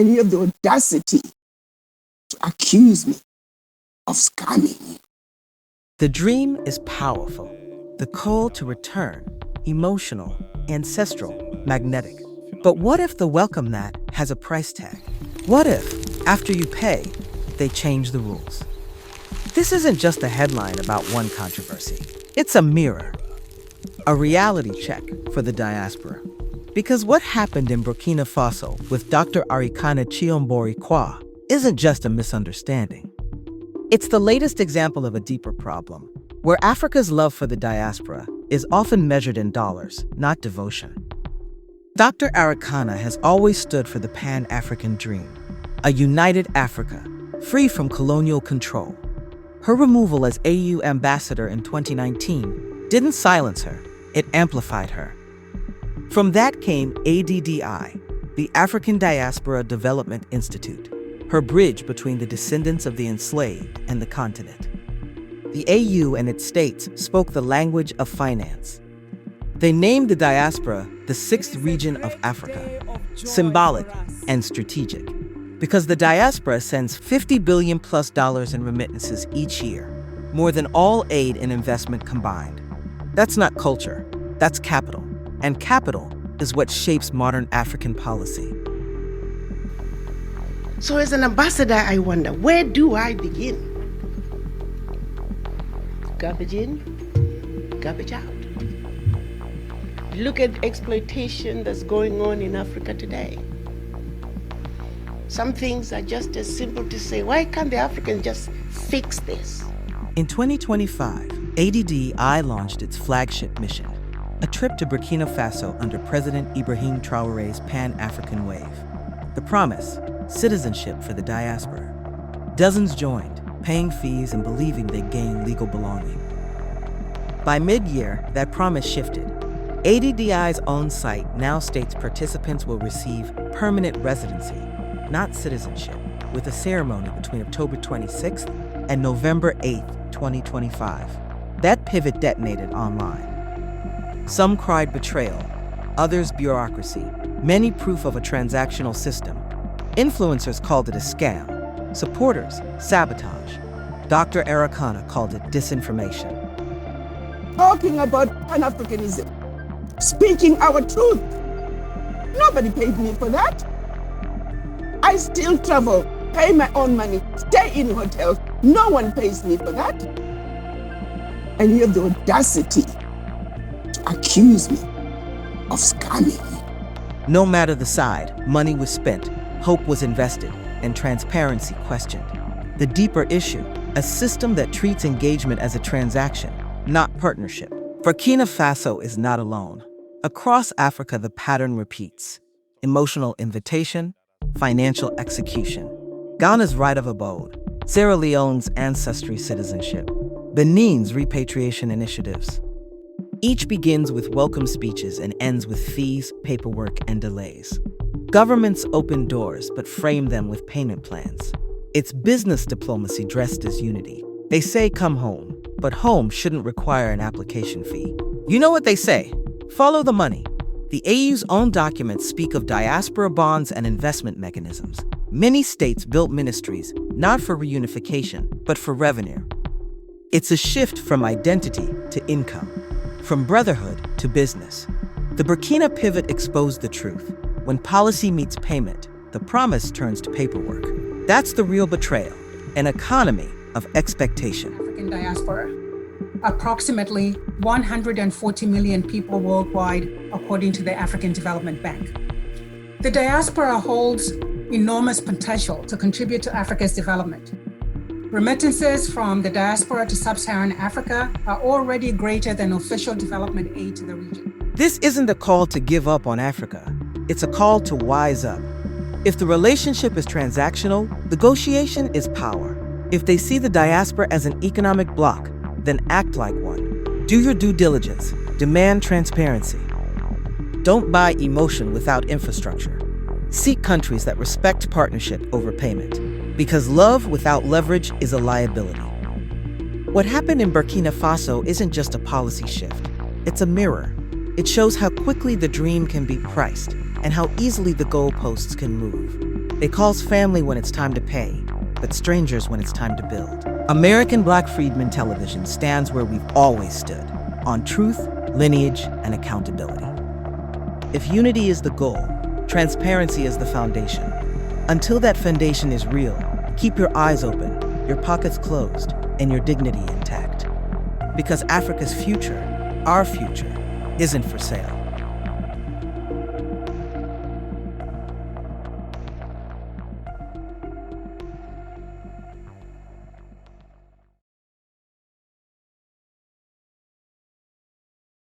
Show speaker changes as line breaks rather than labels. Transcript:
And you have the audacity to accuse me of scamming you.
The dream is powerful. The call to return, emotional, ancestral, magnetic. But what if the welcome mat has a price tag? What if, after you pay, they change the rules? This isn't just a headline about one controversy. It's a mirror, a reality check for the diaspora. Because what happened in Burkina Faso with Dr. Arikana Chihombori-Quao isn't just a misunderstanding. It's the latest example of a deeper problem, where Africa's love for the diaspora is often measured in dollars, not devotion. Dr. Arikana has always stood for the Pan-African dream, a united Africa, free from colonial control. Her removal as AU ambassador in 2019 didn't silence her, it amplified her. From that came ADDI, the African Diaspora Development Institute, her bridge between the descendants of the enslaved and the continent. The AU and its states spoke the language of finance. They named the diaspora the sixth region of Africa, symbolic and strategic, because the diaspora sends $50 billion plus in remittances each year, more than all aid and investment combined. That's not culture, that's capital. And capital is what shapes modern African policy.
So as an ambassador, I wonder, where do I begin? Garbage in, garbage out. Look at exploitation that's going on in Africa today. Some things are just as simple to say, why can't the Africans just fix this?
In 2025, ADDI launched its flagship mission, a trip to Burkina Faso under President Ibrahim Traoré's Pan-African Wave. The promise, citizenship for the diaspora. Dozens joined, paying fees and believing they'd gain legal belonging. By mid-year, that promise shifted. ADDI's own site now states participants will receive permanent residency, not citizenship, with a ceremony between October 26th and November 8th, 2025. That pivot detonated online. Some cried betrayal, others bureaucracy, many proof of a transactional system. Influencers called it a scam, supporters sabotage. Dr. Arikana called it disinformation.
Talking about Pan-Africanism, speaking our truth. Nobody paid me for that. I still travel, pay my own money, stay in hotels. No one pays me for that. And you have the audacity to accuse me of scamming you.
No matter the side, money was spent, hope was invested, and transparency questioned. The deeper issue, a system that treats engagement as a transaction, not partnership. Burkina Faso is not alone. Across Africa, the pattern repeats. Emotional invitation, financial execution. Ghana's right of abode, Sierra Leone's ancestry citizenship, Benin's repatriation initiatives. Each begins with welcome speeches and ends with fees, paperwork, and delays. Governments open doors but frame them with payment plans. It's business diplomacy dressed as unity. They say come home, but home shouldn't require an application fee. You know what they say? Follow the money. The AU's own documents speak of diaspora bonds and investment mechanisms. Many states built ministries, not for reunification, but for revenue. It's a shift from identity to income, from brotherhood to business. The Burkina pivot exposed the truth. When policy meets payment, the promise turns to paperwork. That's the real betrayal, an economy of expectation.
African diaspora. Approximately 140 million people worldwide, according to the African Development Bank. The diaspora holds enormous potential to contribute to Africa's development. Remittances from the diaspora to sub-Saharan Africa are already greater than official development aid to the region.
This isn't a call to give up on Africa. It's a call to wise up. If the relationship is transactional, negotiation is power. If they see the diaspora as an economic bloc, then act like one. Do your due diligence. Demand transparency. Don't buy emotion without infrastructure. Seek countries that respect partnership over payment, because love without leverage is a liability. What happened in Burkina Faso isn't just a policy shift. It's a mirror. It shows how quickly the dream can be priced and how easily the goalposts can move. It calls family when it's time to pay, but strangers when it's time to build. American Black Freedmen Television stands where we've always stood, on truth, lineage, and accountability. If unity is the goal, transparency is the foundation. Until that foundation is real, keep your eyes open, your pockets closed, and your dignity intact. Because Africa's future, our future, isn't for sale.